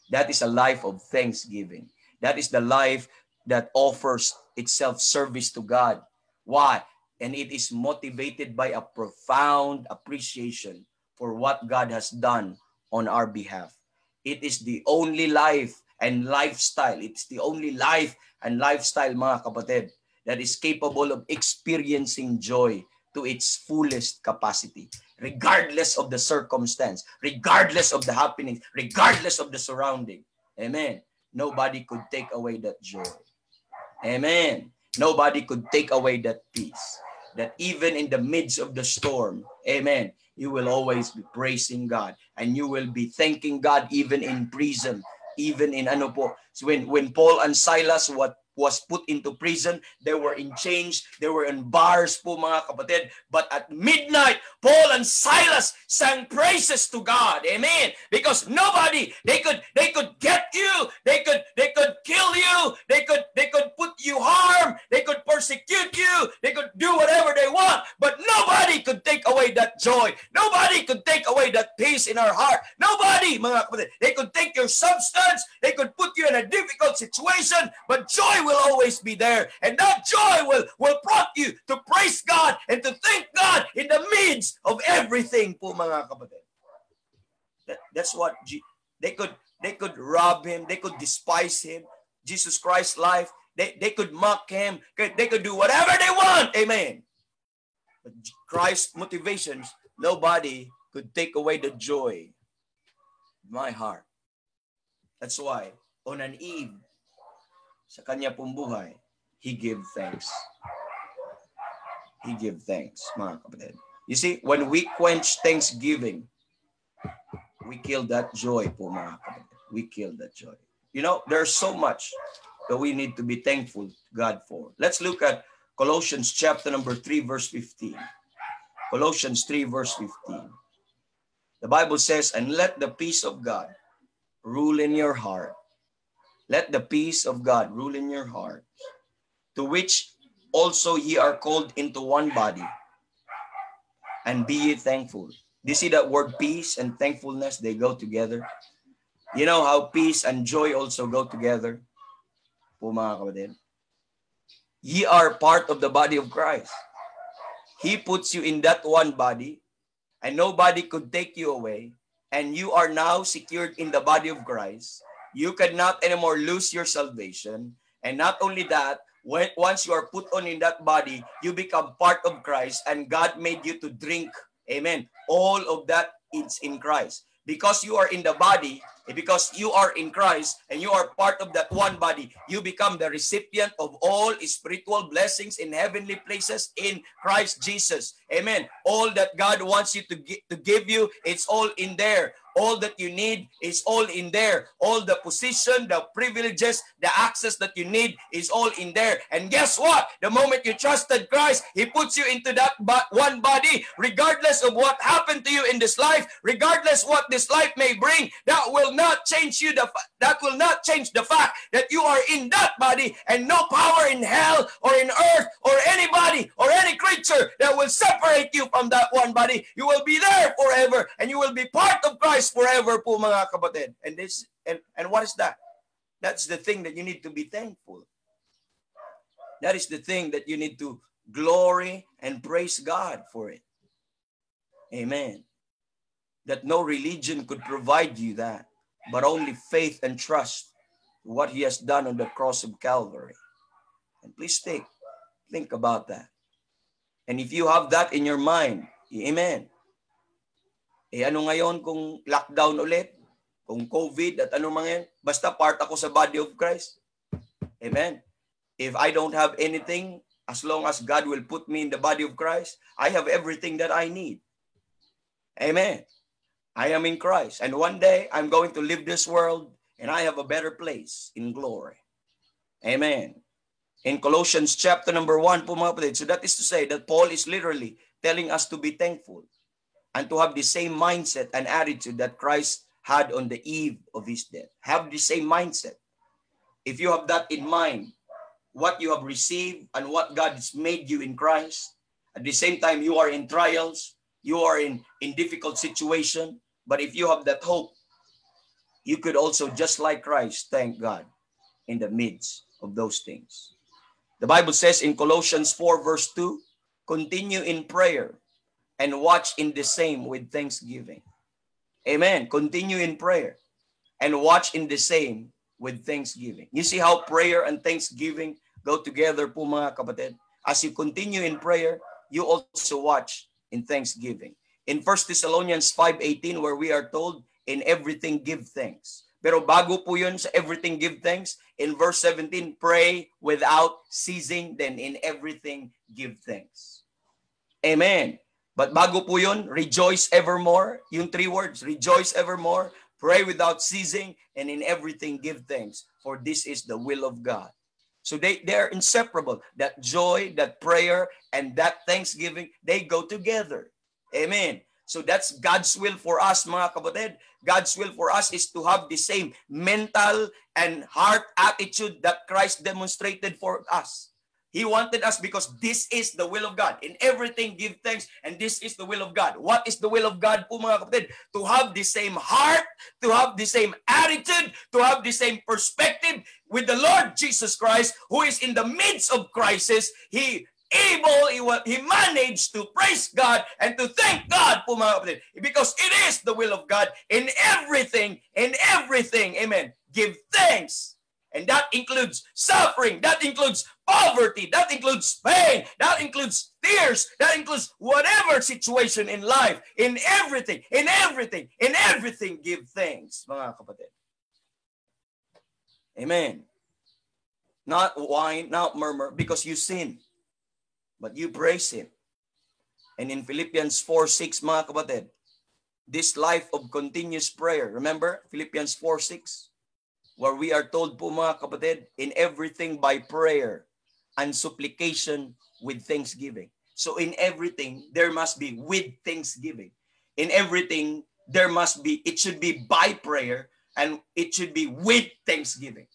That is a life of thanksgiving. That is the life that offers itself service to God. Why? And it is motivated by a profound appreciation for what God has done on our behalf. It is the only life and lifestyle. It's the only life and lifestyle, mga kapatid, that is capable of experiencing joy to its fullest capacity, regardless of the circumstance, regardless of the happening, regardless of the surrounding. Amen. Nobody could take away that joy. Amen. Nobody could take away that peace. That even in the midst of the storm, amen, you will always be praising God, and you will be thanking God even in prison, even in ano po. So when Paul and Silas was put into prison, they were in chains, they were in bars po, mga kapatid. But at midnight, Paul and Silas sang praises to God. Amen. Because nobody, they could get you, they could kill you, they could put you harm, they could persecute you, they could do whatever they want, but nobody could take away that joy. Nobody could take away that peace in our heart. Nobody, mga kapatid. They could take your substance, they could put you in a difficult situation, but joy will always be there. And that joy will prompt you to praise God and to thank God in the midst of everything po, mga kapatid. That's what they could rob him, they could despise him, Jesus Christ's life, they could mock him, they could do whatever they want. Amen. But Christ's motivations, nobody could take away the joy of my heart. That's why on an eve sa kanya pong buhay, he gave thanks. He gave thanks, mga kapatid. You see, when we quench thanksgiving, we kill that joy po, mga kapatid. We kill that joy. You know, there's so much that we need to be thankful to God for. Let's look at Colossians chapter number 3, verse 15. Colossians 3, verse 15. The Bible says, and let the peace of God rule in your heart. Let the peace of God rule in your heart, to which also ye are called into one body, and be ye thankful. Do you see that word peace and thankfulness? They go together. You know how peace and joy also go together? Po, mga kapatid. Ye are part of the body of Christ. He puts you in that one body, and nobody could take you away, and you are now secured in the body of Christ. You cannot anymore lose your salvation. And not only that, once you are put on in that body, you become part of Christ, and God made you to drink. Amen. All of that is in Christ. Because you are in the body, because you are in Christ, and you are part of that one body, you become the recipient of all spiritual blessings in heavenly places in Christ Jesus. Amen. All that God wants you to give you, it's all in there. All that you need is all in there. All the position, the privileges, the access that you need is all in there. And guess what? The moment you trusted Christ, He puts you into that one body, regardless of what happened to you in this life, regardless what this life may bring. That will not change you. That will not change the fact that you are in that body, and no power in hell or in earth or anybody or any creature that will separate you from that one body. You will be there forever, and you will be part of Christ forever po, mga kapatid. And this and what is that? That's the thing that you need to be thankful. That is the thing that you need to glory and praise God for it. Amen. That no religion could provide you that, but only faith and trust in what He has done on the cross of Calvary. And please think about that. And if you have that in your mind, amen. Ano ngayon kung lockdown ulit? Kung COVID at ano mga yan? Basta part ako sa body of Christ. Amen. If I don't have anything, as long as God will put me in the body of Christ, I have everything that I need. Amen. I am in Christ. And one day, I'm going to leave this world and I have a better place in glory. Amen. In Colossians chapter number 1 po mga kapatid. So that is to say that Paul is literally telling us to be thankful and to have the same mindset and attitude that Christ had on the eve of his death. Have the same mindset. If you have that in mind, what you have received and what God has made you in Christ, at the same time you are in trials, you are in difficult situation, but if you have that hope, you could also, just like Christ, thank God in the midst of those things. The Bible says in Colossians 4 verse 2, continue in prayer and watch in the same with thanksgiving. Amen. Continue in prayer and watch in the same with thanksgiving. You see how prayer and thanksgiving go together po mga kapatid? As you continue in prayer, you also watch in thanksgiving. In 1 Thessalonians 5:18 where we are told, in everything give thanks. Pero bago po yun sa everything give thanks, in verse 17, pray without ceasing, then in everything give thanks. Amen. But bago po yun, rejoice evermore. Yung 3 words, rejoice evermore, pray without ceasing, and in everything give thanks, for this is the will of God. So they are inseparable. That joy, that prayer, and that thanksgiving, they go together. Amen. So that's God's will for us, mga kapatid. God's will for us is to have the same mental and heart attitude that Christ demonstrated for us. He wanted us because this is the will of God. In everything, give thanks, and this is the will of God. What is the will of God po mga kapatid? To have the same heart, to have the same attitude, to have the same perspective with the Lord Jesus Christ, who is in the midst of crisis. He managed to praise God and to thank God po mga kapatid. Because it is the will of God in everything, amen, give thanks. And that includes suffering, that includes poverty, that includes pain, that includes tears, that includes whatever situation in life, in everything, give thanks, mga kapatid. Amen. Not whine, not murmur, because you sin, but you praise Him. And in Philippians 4:6, mga kapatid, this life of continuous prayer, remember Philippians 4:6? Where we are told po mga kapatid, in everything by prayer and supplication with thanksgiving. So in everything, there must be with thanksgiving. In everything, there must be, it should be by prayer and it should be with thanksgiving.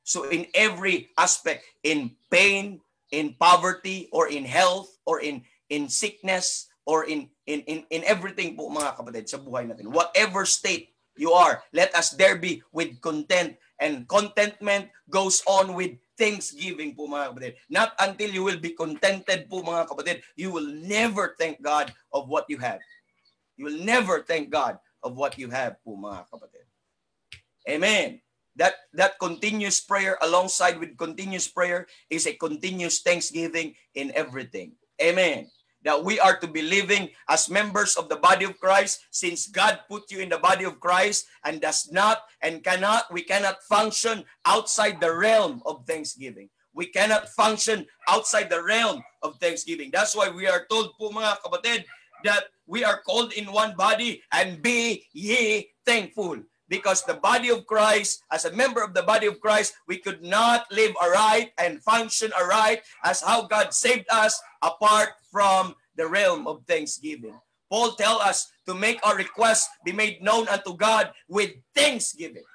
So in every aspect, in pain, in poverty, or in health, or in sickness, or in everything po mga kapatid sa buhay natin, whatever state you are, let us there be with content, and contentment goes on with thanksgiving po mga kapatid. Not until you will be contented po mga kapatid, you will never thank God of what you have. You will never thank God of what you have po mga kapatid. Amen. That continuous prayer alongside with continuous prayer is a continuous thanksgiving in everything. Amen. That we are to be living as members of the body of Christ, since God put you in the body of Christ, and we cannot function outside the realm of thanksgiving. We cannot function outside the realm of thanksgiving. That's why we are told po mga kapatid that we are called in one body, and be ye thankful. Because the body of Christ, as a member of the body of Christ, we could not live aright and function aright as how God saved us apart from the realm of thanksgiving. Paul tells us to make our requests be made known unto God with thanksgiving.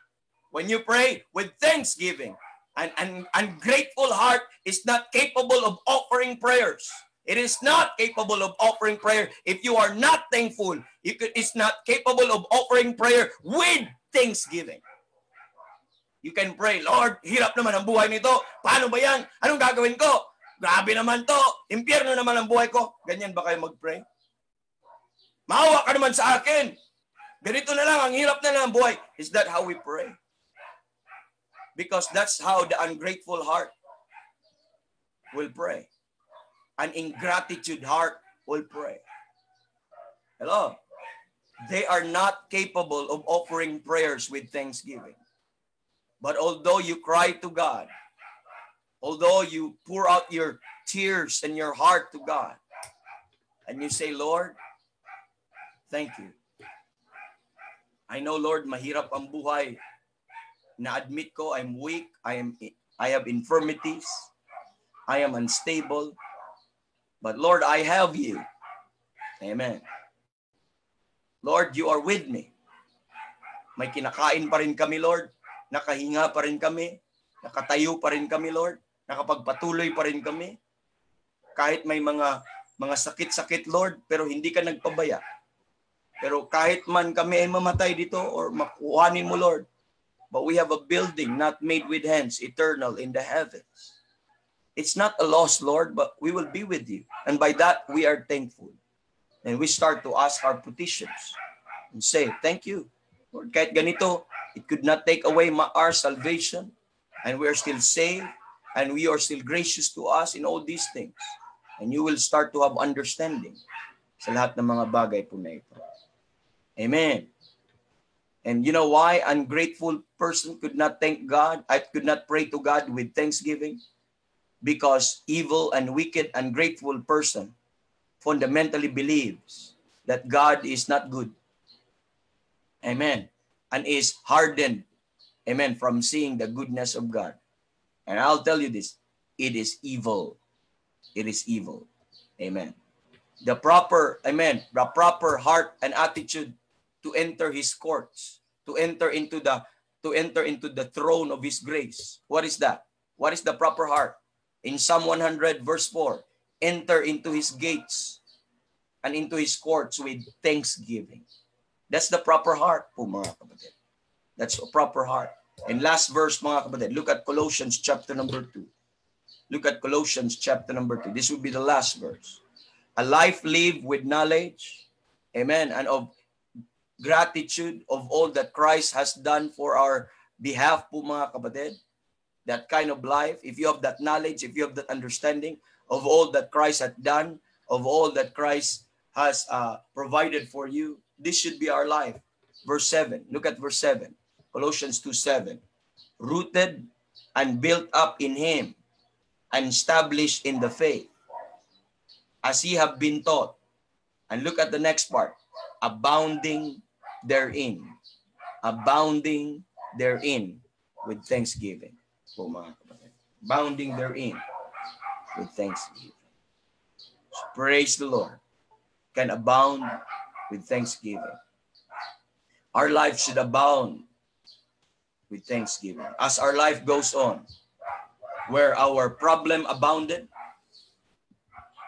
When you pray with thanksgiving, an ungrateful heart is not capable of offering prayers. It is not capable of offering prayer if you are not thankful. It's not capable of offering prayer with thanksgiving. You can pray, Lord, hirap naman ang buhay nito. Paano ba yan? Anong gagawin ko? Grabe naman to. Impyerno naman ang buhay ko. Ganyan ba kayo mag-pray? Maawa ka naman sa akin. Ganito na lang, ang hirap na lang ang buhay. Is that how we pray? Because that's how the ungrateful heart will pray. An ingratitude heart will pray. Hello? They are not capable of offering prayers with thanksgiving. But although you cry to God, although you pour out your tears and your heart to God, and you say, Lord, thank you. I know, Lord, mahirap ang buhay. Na-admit ko, I'm weak, I have infirmities, I am unstable. But Lord, I have you. Amen. Lord, you are with me. May kinakain pa rin kami, Lord. Nakahinga pa rin kami. Nakatayo pa rin kami, Lord. Nakapagpatuloy pa rin kami. Kahit may mga sakit-sakit, Lord, pero hindi ka nagpabaya. Pero kahit man kami ay mamatay dito or makuhanin mo, Lord, but we have a building not made with hands, eternal in the heavens. It's not a loss, Lord, but we will be with you. And by that, we are thankful. And we start to ask our petitions and say, thank you. Lord, kahit ganito, it could not take away our salvation. And we are still saved. And we are still gracious to us in all these things. And you will start to have understanding sa lahat ng mga bagay po na ito. Amen. And you know why ungrateful person could not thank God? I could not pray to God with thanksgiving? Because evil and wicked, ungrateful person fundamentally believes that God is not good. Amen. And is hardened, amen, from seeing the goodness of God. And I'll tell you this, it is evil. It is evil. Amen. The proper heart and attitude to enter his courts, to enter into the throne of his grace. What is that? What is the proper heart? In Psalm 100 verse 4, enter into his gates and into his courts with thanksgiving. That's the proper heart po, mga kapatid. That's a proper heart. And last verse, mga kapatid, look at Colossians chapter number 2. Look at Colossians chapter number 2. This will be the last verse. A life lived with knowledge, amen, and of gratitude of all that Christ has done for our behalf po, mga kapatid. That kind of life, if you have that knowledge, if you have that understanding of all that Christ has done, of all that Christ has provided for you, this should be our life. Verse 7, look at verse 7, Colossians 2:7. Rooted and built up in him and established in the faith, as ye have been taught. And look at the next part, abounding therein. Abounding therein with thanksgiving. Abounding therein with thanksgiving. So praise the Lord. Can abound with thanksgiving. Our life should abound with thanksgiving. As our life goes on, where our problem abounded,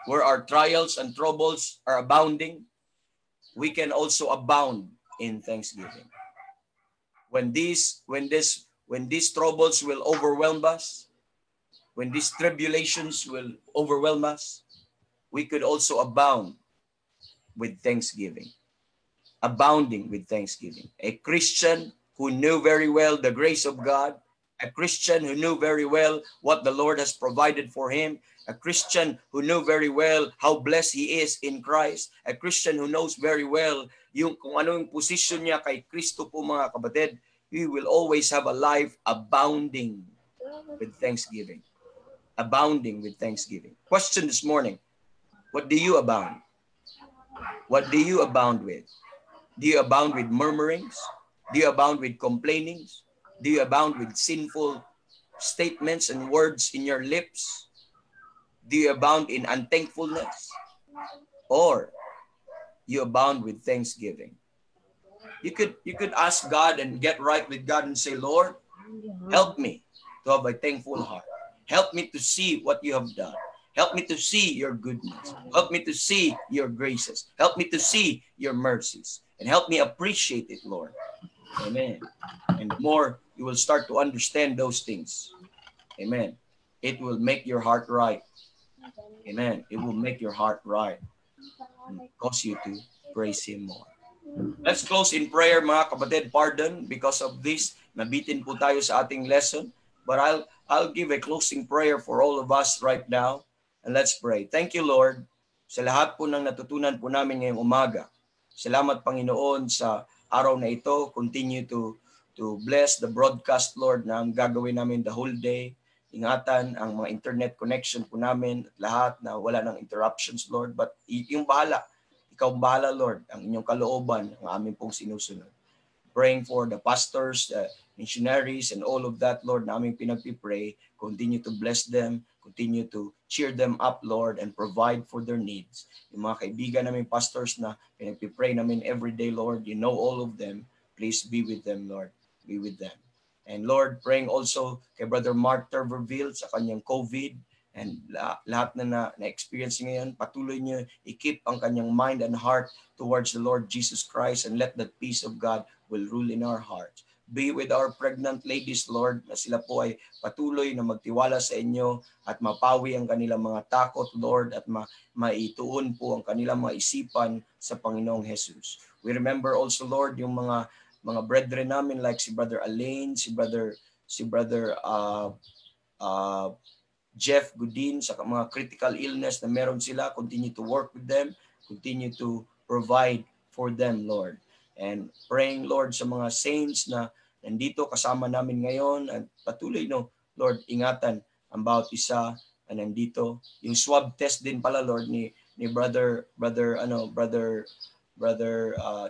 where our trials and troubles are abounding, we can also abound in thanksgiving. When these troubles will overwhelm us, when these tribulations will overwhelm us, we could also abound with thanksgiving. Abounding with thanksgiving. A Christian who knew very well the grace of God, a Christian who knew very well what the Lord has provided for him, a Christian who knew very well how blessed he is in Christ, a Christian who knows very well kung ano yung position niya kay Kristo po, mga kapatid, we will always have a life abounding with thanksgiving. Abounding with thanksgiving. Question this morning, what do you abound? What do you abound with? Do you abound with murmurings? Do you abound with complainings? Do you abound with sinful statements and words in your lips? Do you abound in unthankfulness? Or you abound with thanksgiving? You could ask God and get right with God and say, Lord, help me to have a thankful heart. Help me to see what you have done. Help me to see your goodness. Help me to see your graces. Help me to see your mercies. And help me appreciate it, Lord. Amen. And the more you will start to understand those things, amen, it will make your heart right. Amen. It will make your heart right and cause you to praise Him more. Let's close in prayer, mga kapatid. Pardon because of this. Nabitin po tayo sa ating lesson. But I'll give a closing prayer for all of us right now. And let's pray. Thank you, Lord, sa lahat po ng natutunan po namin ngayong umaga. Salamat, Panginoon, sa araw na ito. Continue to bless the broadcast, Lord, na ang gagawin namin the whole day. Ingatan ang mga internet connection po namin, lahat na wala ng interruptions, Lord. But yung bahala. Ikaw bahala, Lord, ang inyong kalooban, ang aming pong sinusunod. praying for the pastors, missionaries, and all of that, Lord, na aming pinagpipray. Continue to bless them, continue to cheer them up, Lord, and provide for their needs. Yung mga kaibigan namin pastors na pinagpipray namin every day, Lord, you know all of them. Please be with them, Lord. Be with them. And Lord, praying also kay Brother Mark Terverville sa kanyang COVID and lahat na na-experience ngayon, patuloy niyo i-keep ang kanyang mind and heart towards the Lord Jesus Christ, and let that peace of God will rule in our hearts. Be with our pregnant ladies, Lord, na sila po ay patuloy na magtiwala sa inyo at mapawi ang kanilang mga takot, Lord, at maituon po ang kanilang mga isipan sa Panginoong Jesus. We remember also, Lord, yung mga brethren namin like si Brother Alain, si Brother Jeff Goodin, sa mga critical illness na meron sila. Continue to work with them, continue to provide for them, Lord. And praying, Lord, sa mga saints na nandito kasama namin ngayon, at patuloy, Lord, ingatan ang bawat isa na nandito. Yung swab test din pala, Lord, ni brother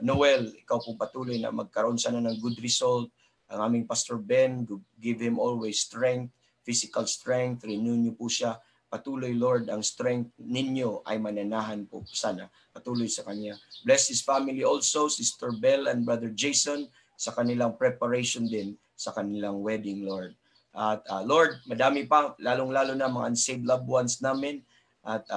Noel, ikaw po patuloy na magkaroon sana ng good result. Ang aming Pastor Ben, give him always strength, physical strength, renew niyo po siya. Patuloy, Lord, ang strength ninyo ay mananahan po sana patuloy sa kanya. Bless his family also, Sister Belle and Brother Jason, sa kanilang preparation din sa kanilang wedding, Lord. At Lord, madami pa, lalong-lalo na mga unsaved loved ones namin. At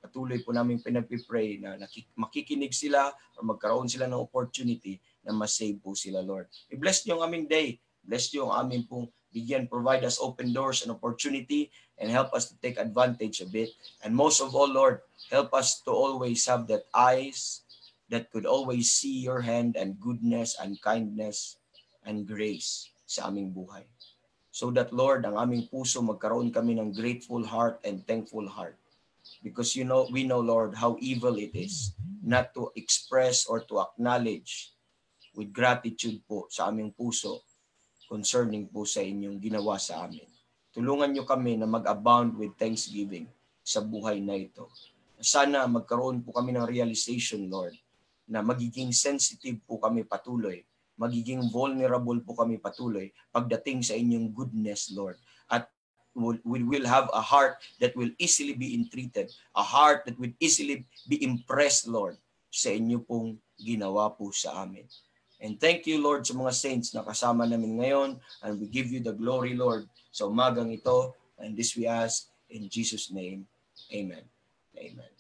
patuloy po namin pinagpipray na makikinig sila o magkaroon sila ng opportunity na masave po sila, Lord. I-bless niyo ang aming day. Bless niyo ang aming pong bigyan, provide us open doors and opportunity, and help us to take advantage of it. And most of all, Lord, help us to always have that eyes that could always see your hand and goodness and kindness and grace sa aming buhay. So that, Lord, ang aming puso magkaroon kami ng grateful heart and thankful heart. Because we know, Lord, how evil it is not to express or to acknowledge with gratitude po sa aming puso concerning po sa inyong ginawa sa amin. Tulungan niyo kami na mag-abound with thanksgiving sa buhay na ito. Sana magkaroon po kami ng realization, Lord, na magiging sensitive po kami patuloy, magiging vulnerable po kami patuloy pagdating sa inyong goodness, Lord. At we will have a heart that will easily be entreated, a heart that will easily be impressed, Lord, sa inyo pong ginawa po sa amin. And thank you, Lord, sa mga saints na kasama namin ngayon. And we give you the glory, Lord, sa umagang ito. And this we ask in Jesus' name. Amen. Amen.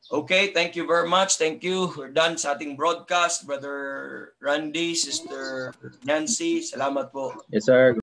Okay, thank you very much. Thank you. We're done sa ating broadcast. Brother Randy, Sister Nancy, salamat po. Yes, sir.